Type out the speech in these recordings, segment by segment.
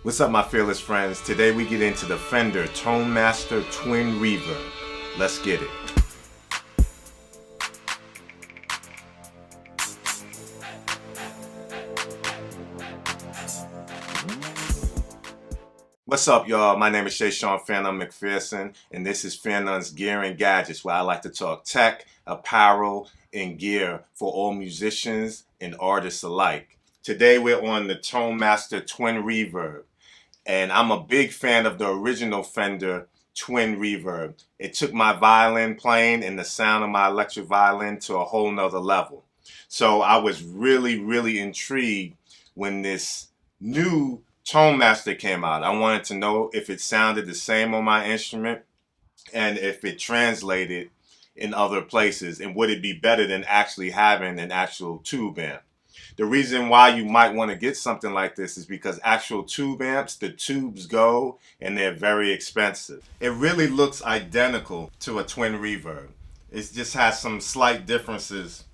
What's up, my fearless friends? Today we get into the Fender Tone Master Twin Reverb. Let's get it. What's up, y'all? My name is Shayshahn, PhearNone MacPherson, and this is PhearNone's Gear and Gadgets, where I like to talk tech, apparel, and gear for all musicians and artists alike. Today we're on the Tone Master Twin Reverb. And I'm a big fan of the original Fender Twin Reverb. It took my violin playing and the sound of my electric violin to a whole nother level. So I was really intrigued when this new Tone Master came out. I wanted to know if it sounded the same on my instrument and if it translated in other places, and would it be better than actually having an actual tube amp. The reason why you might want to get something like this is because actual tube amps, the tubes go and they're very expensive. It really looks identical to a twin reverb. It just has some slight differences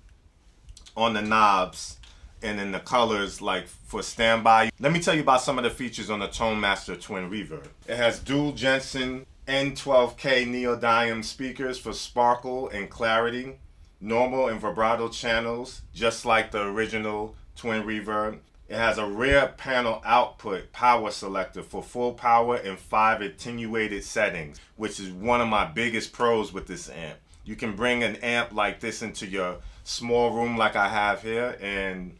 on the knobs and in the colors, like for standby. Let me tell you about some of the features on the Tone Master Twin Reverb. It has dual Jensen N12K neodymium speakers for sparkle and clarity. Normal and vibrato channels, just like the original Twin Reverb. It has a rear panel output power selector for full power and 5 attenuated settings, which is one of my biggest pros with this amp. You can bring an amp like this into your small room like I have here and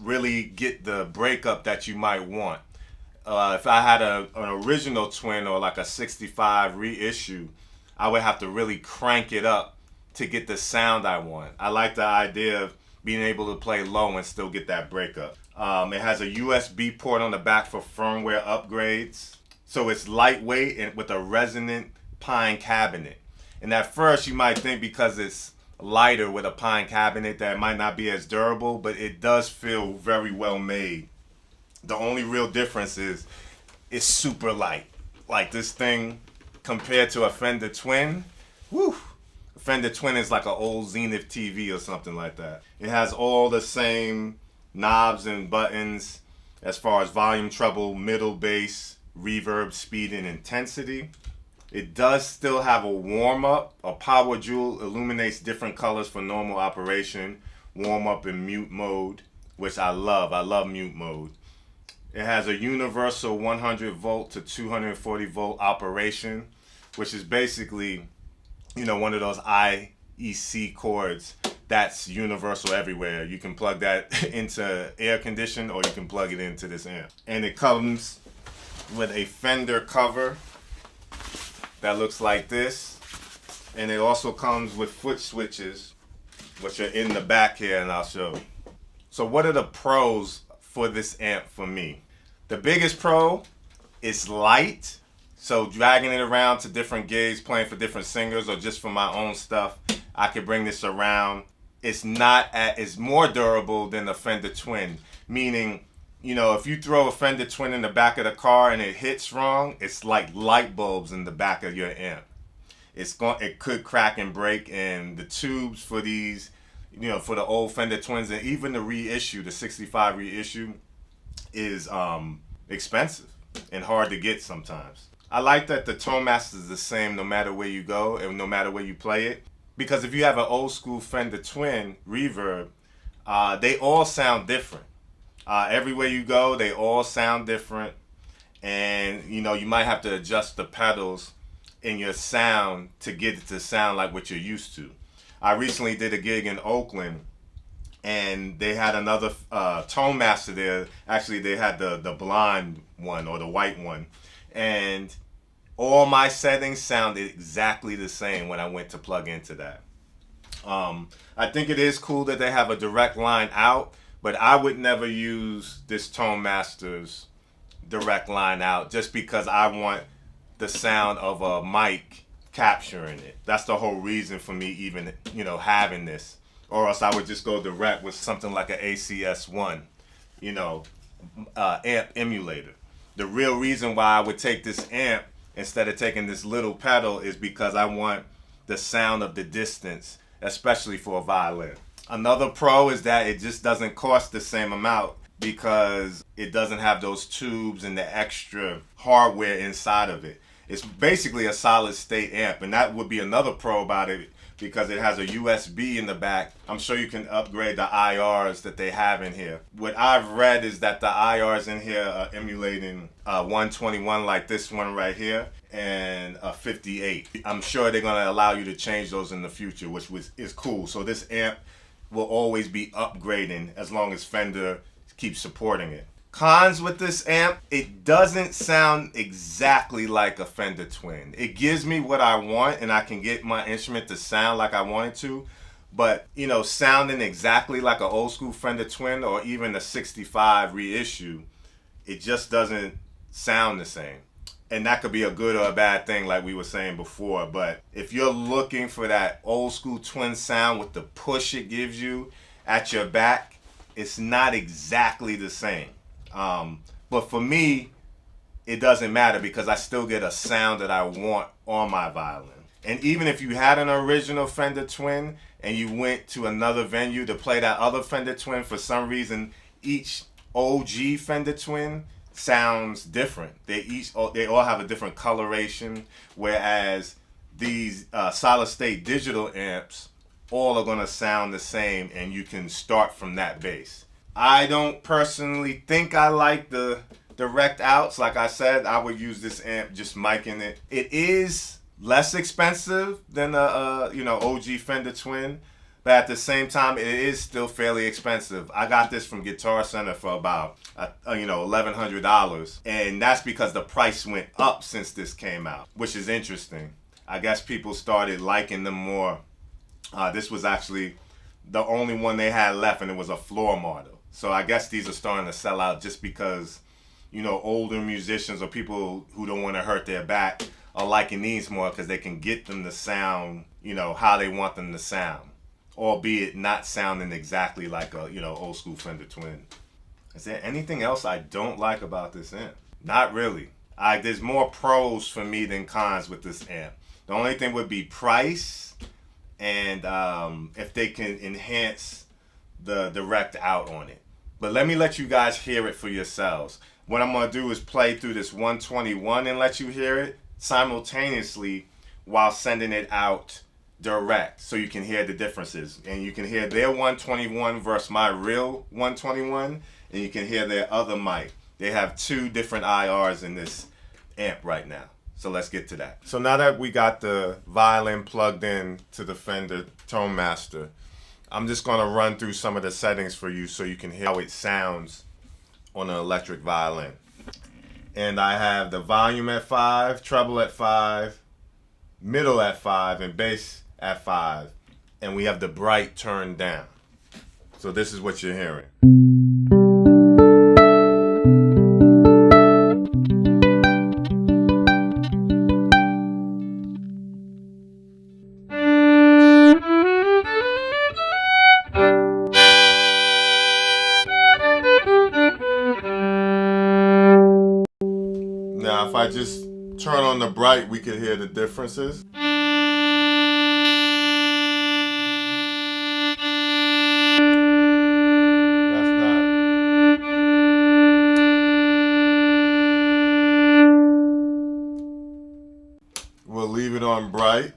really get the breakup that you might want. If I had an original Twin or like a 65 reissue, I would have to really crank it up to get the sound I want. I like the idea of being able to play low and still get that breakup. It has a USB port on the back for firmware upgrades. So it's lightweight and with a resonant pine cabinet. And at first you might think because it's lighter with a pine cabinet that it might not be as durable, but it does feel very well made. The only real difference is it's super light. Like this thing compared to a Fender Twin, whew. Fender Twin is like an old Zenith TV or something like that. It has all the same knobs and buttons as far as volume, treble, middle, bass, reverb, speed, and intensity. It does still have a warm-up. A power jewel illuminates different colors for normal operation, warm-up and mute mode, which I love. I love mute mode. It has a universal 100 volt to 240 volt operation, which is basically, you know, one of those IEC cords that's universal everywhere. You can plug that into air condition or you can plug it into this amp. And it comes with a Fender cover that looks like this. And it also comes with foot switches, which are in the back here, and I'll show you. So what are the pros for this amp for me? The biggest pro is light. So dragging it around to different gigs, playing for different singers, or just for my own stuff, I could bring this around. It's more durable than the Fender Twin. Meaning, you know, if you throw a Fender Twin in the back of the car and it hits wrong, it's like light bulbs in the back of your amp. It could crack and break, and the tubes for these, you know, for the old Fender Twins and even the reissue, the 65 reissue, is expensive and hard to get sometimes. I like that the Tone Master is the same no matter where you go and no matter where you play it. Because if you have an old school Fender Twin Reverb, they all sound different. Everywhere you go, they all sound different. And, you know, you might have to adjust the pedals in your sound to get it to sound like what you're used to. I recently did a gig in Oakland, and they had another Tone Master there. Actually, they had the blonde one or the white one. And all my settings sounded exactly the same when I went to plug into that. I think it is cool that they have a direct line out, but I would never use this Tone Master's direct line out just because I want the sound of a mic capturing it. That's the whole reason for me even, you know, having this. Or else I would just go direct with something like an ACS1, you know, amp emulator. The real reason why I would take this amp instead of taking this little pedal is because I want the sound of the distance, especially for a violin. Another pro is that it just doesn't cost the same amount because it doesn't have those tubes and the extra hardware inside of it. It's basically a solid state amp, and that would be another pro about it because it has a USB in the back. I'm sure you can upgrade the IRs that they have in here. What I've read is that the IRs in here are emulating 121 like this one right here and a 58. I'm sure they're gonna allow you to change those in the future, which is cool. So this amp will always be upgrading as long as Fender keeps supporting it. Cons with this amp, it doesn't sound exactly like a Fender Twin. It gives me what I want and I can get my instrument to sound like I want it to, but you know, sounding exactly like an old school Fender Twin or even a 65 reissue, it just doesn't sound the same. And that could be a good or a bad thing like we were saying before, but if you're looking for that old school Twin sound with the push it gives you at your back, it's not exactly the same. But for me, it doesn't matter because I still get a sound that I want on my violin. And even if you had an original Fender Twin and you went to another venue to play that other Fender Twin, for some reason, each OG Fender Twin sounds different. They all have a different coloration, whereas these solid state digital amps all are gonna sound the same, and you can start from that base. I don't personally think I like the direct outs. Like I said, I would use this amp just micing it. It is less expensive than a OG Fender Twin, but at the same time, it is still fairly expensive. I got this from Guitar Center for about $1,100, and that's because the price went up since this came out, which is interesting. I guess people started liking them more. This was actually the only one they had left, and it was a floor model. So I guess these are starting to sell out just because, you know, older musicians or people who don't want to hurt their back are liking these more because they can get them to sound, you know, how they want them to sound, albeit not sounding exactly like a, old school Fender Twin. Is there anything else I don't like about this amp? Not really. There's more pros for me than cons with this amp. The only thing would be price and if they can enhance the direct out on it. But let me let you guys hear it for yourselves. What I'm gonna do is play through this 121 and let you hear it simultaneously while sending it out direct, so you can hear the differences. And you can hear their 121 versus my real 121, and you can hear their other mic. They have two different IRs in this amp right now. So let's get to that. So now that we got the violin plugged in to the Fender Tone Master, I'm just gonna run through some of the settings for you so you can hear how it sounds on an electric violin. And I have the volume at 5, treble at 5, middle at 5, and bass at 5. And we have the bright turned down. So this is what you're hearing. Now, if I just turn on the bright, we can hear the differences. That's not. We'll leave it on bright.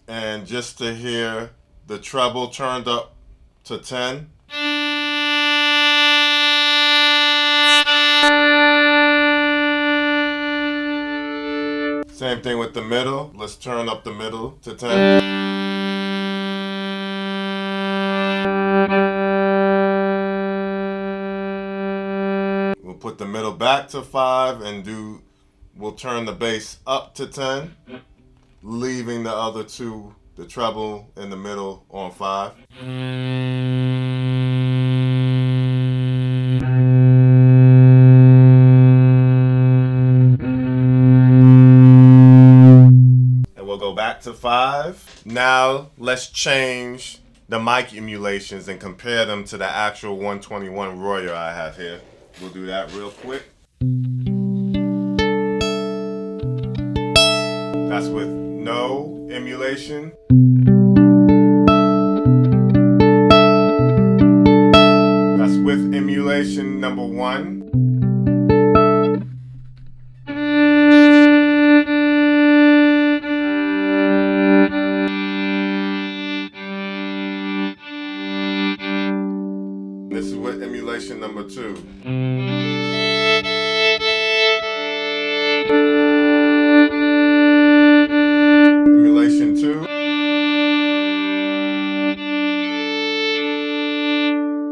And just to hear the treble turned up to 10. Same thing with the middle. Let's turn up the middle to 10. We'll put the middle back to 5 and we'll turn the bass up to 10, leaving the other two, the treble in the middle, on 5. Back to 5. Now let's change the mic emulations and compare them to the actual 121 Royer I have here. We'll do that real quick. That's with no emulation. That's with emulation. emulation number 1. This is with emulation number 2. Emulation 2.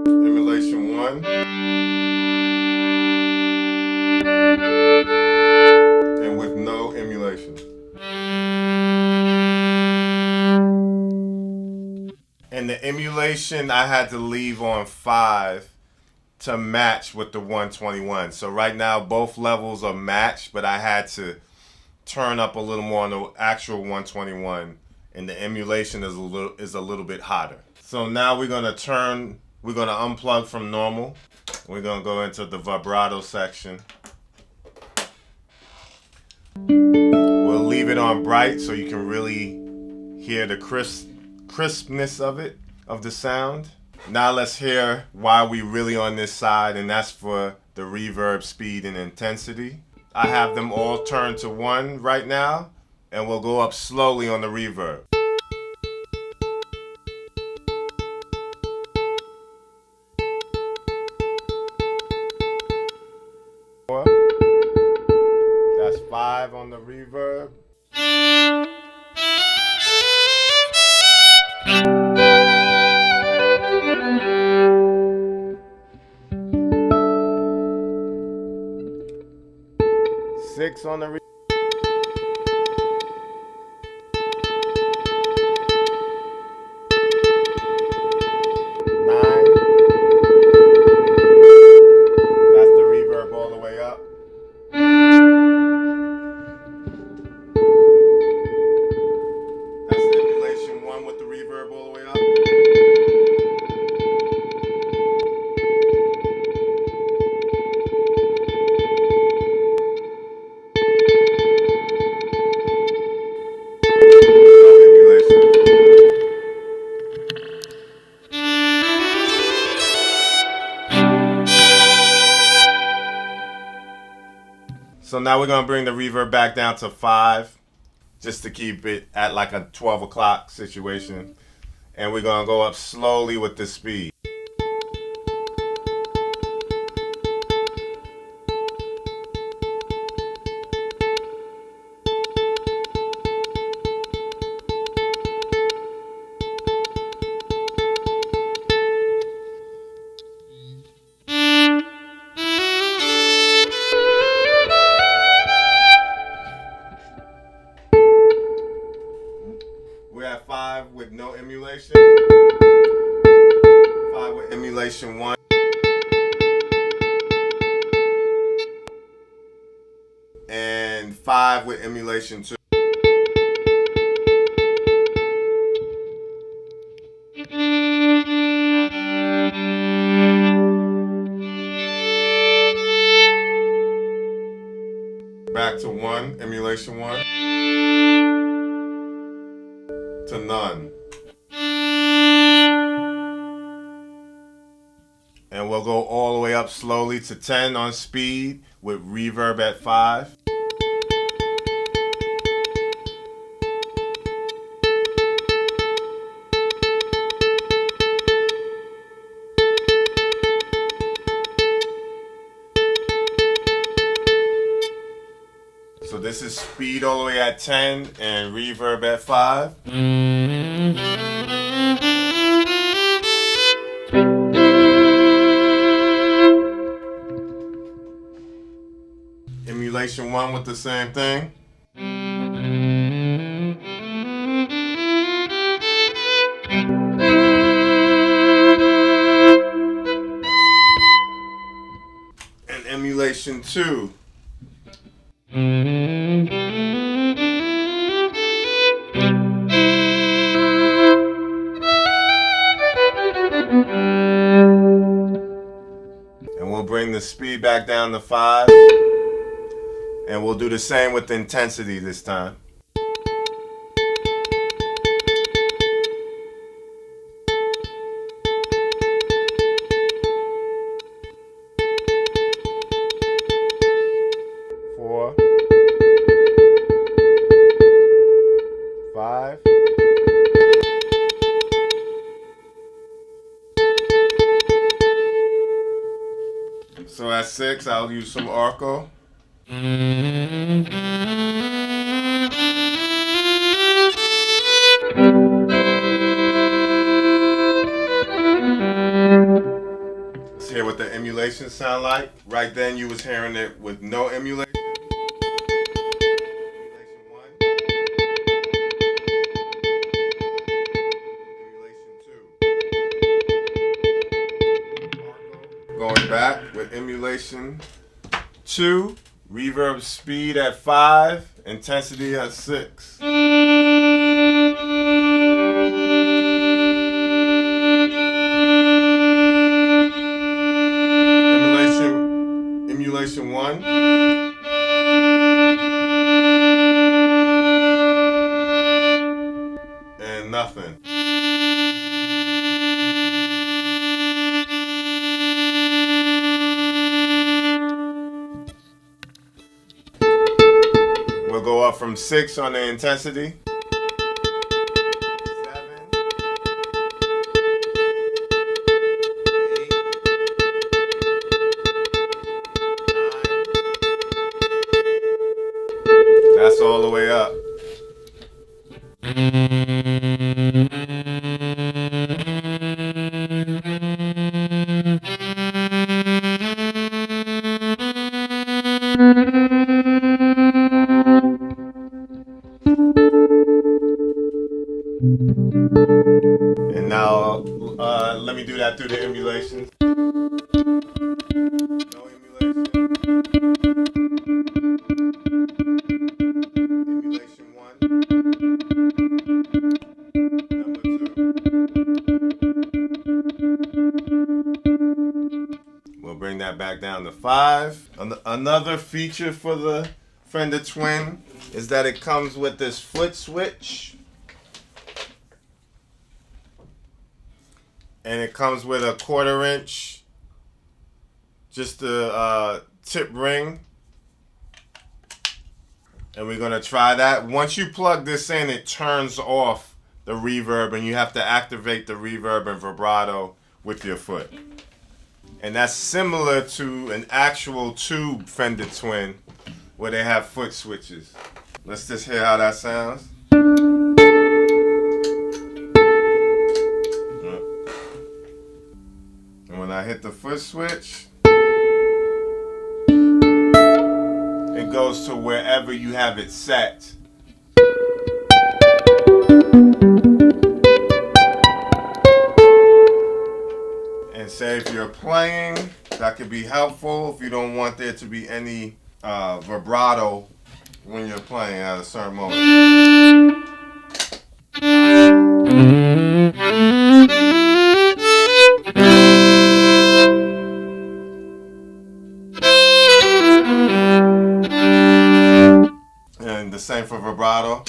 Emulation 1. And with no emulation. And the emulation I had to leave on 5 to match with the 121. So right now both levels are matched, but I had to turn up a little more on the actual 121, and the emulation is a little bit hotter. So now we're gonna unplug from normal. We're gonna go into the vibrato section. We'll leave it on bright so you can really hear the crispness of the sound. Now let's hear why we really on this side, and that's for the reverb, speed, and intensity. I have them all turned to 1 right now, and we'll go up slowly on the reverb. That's 5 on the reverb. Six on the reverb. 9. That's the reverb all the way up. That's the emulation 1 with the reverb all the way up. So now we're gonna bring the reverb back down to 5, just to keep it at like a 12 o'clock situation. And we're gonna go up slowly with the speed. We're at 5 with no emulation. 5 with emulation 1. And 5 with emulation 2. Back to 1, emulation 1. To none. And we'll go all the way up slowly to 10 on speed with reverb at 5. So this is speed all the way at 10 and reverb at 5. Emulation 1 with the same thing. And emulation 2. And we'll bring the speed back down to 5. And we'll do the same with the intensity this time. 6, I'll use some arco. Let's hear what the emulation sound like. Right then you was hearing it with no emulation. Going back with emulation 2, reverb speed at 5, intensity at 6. Emulation 1. And nothing. We'll go up from 6 on the intensity. 7. 8. 9. That's all the way up. And now, let me do that through the emulations. No emulation. Emulation 1. Number 2. We'll bring that back down to 5. Another feature for the Fender Twin is that it comes with this foot switch. And it comes with a 1/4 inch, just a tip ring. And we're gonna try that. Once you plug this in, it turns off the reverb and you have to activate the reverb and vibrato with your foot. And that's similar to an actual tube Fender Twin where they have foot switches. Let's just hear how that sounds. And when I hit the foot switch, it goes to wherever you have it set. And say if you're playing, that could be helpful if you don't want there to be any vibrato when you're playing at a certain moment. And the same for vibrato.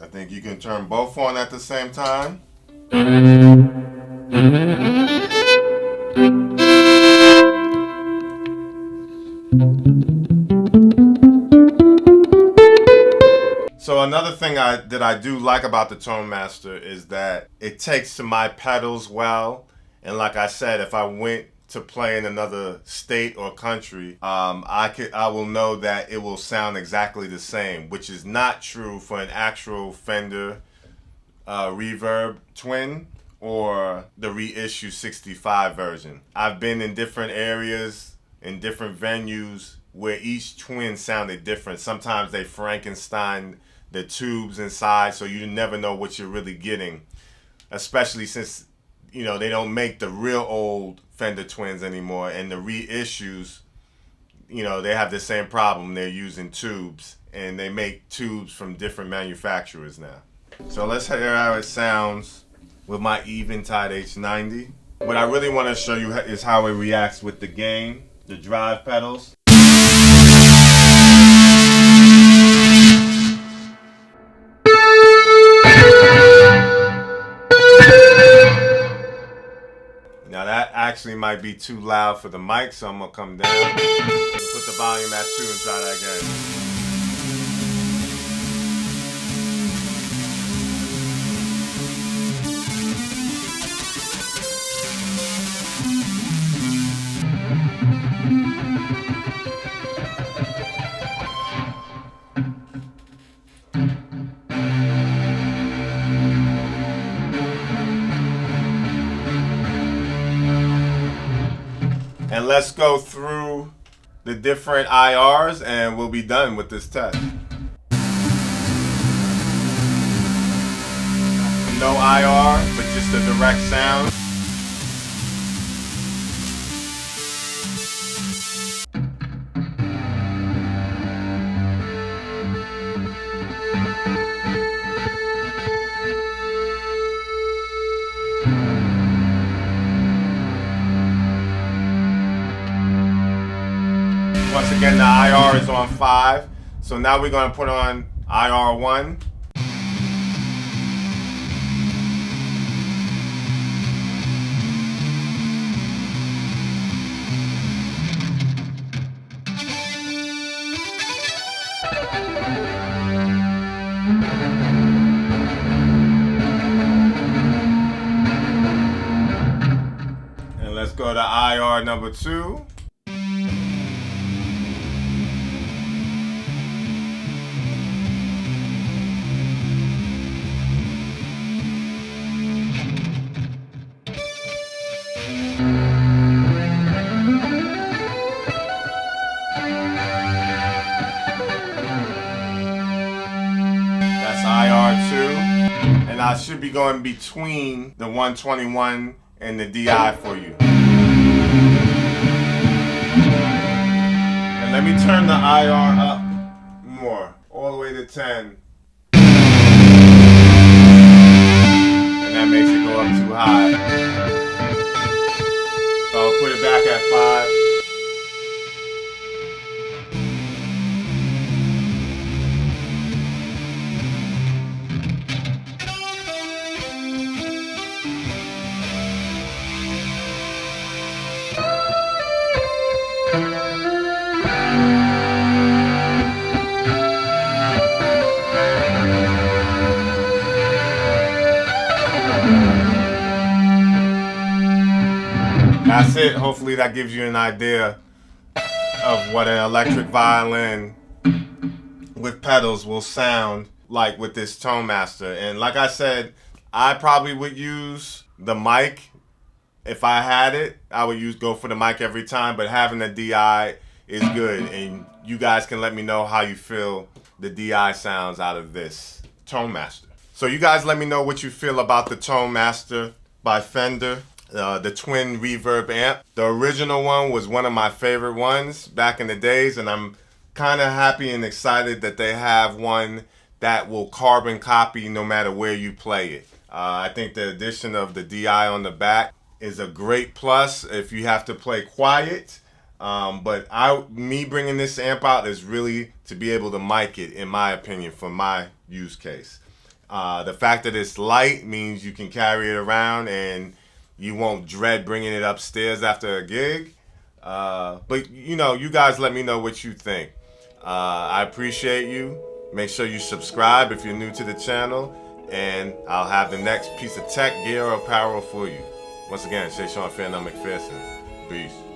I think you can turn both on at the same time. So another thing that I do like about the Tone Master is that it takes to my pedals well. And like I said, if I went to play in another state or country, I will know that it will sound exactly the same, which is not true for an actual Fender Reverb Twin or the reissue 65 version. I've been in different areas, in different venues, where each twin sounded different. Sometimes they Frankenstein the tubes inside, so you never know what you're really getting, especially since, you know, they don't make the real old Fender Twins anymore, and the reissues, you know, they have the same problem. They're using tubes, and they make tubes from different manufacturers now. So let's hear how it sounds with my Eventide H90. What I really want to show you is how it reacts with the gain, the drive pedals. Now that actually might be too loud for the mic, so I'm gonna come down. Put the volume at 2 and try that again. And let's go through the different IRs and we'll be done with this test. No IR, but just a direct sound. Once again, the IR is on 5. So now we're going to put on IR 1. And let's go to IR number 2. And I should be going between the 121 and the DI for you. And let me turn the IR up more, all the way to 10. And that makes it go up too high. So I'll put it back at 5. That's it. Hopefully that gives you an idea of what an electric violin with pedals will sound like with this Tone Master. And like I said, I probably would use the mic. If I had it, I would go for the mic every time, but having a DI is good. And you guys can let me know how you feel the DI sounds out of this Tone Master. So you guys let me know what you feel about the Tone Master by Fender. The twin reverb amp. The original one was one of my favorite ones back in the days, and I'm kind of happy and excited that they have one that will carbon copy no matter where you play it. I think the addition of the DI on the back is a great plus if you have to play quiet. But me bringing this amp out is really to be able to mic it, in my opinion, for my use case. The fact that it's light means you can carry it around and you won't dread bringing it upstairs after a gig. But, you know, you guys let me know what you think. I appreciate you. Make sure you subscribe if you're new to the channel. And I'll have the next piece of tech, gear, or apparel for you. Once again, Shayshahn, PhearNone, MacPherson. Peace.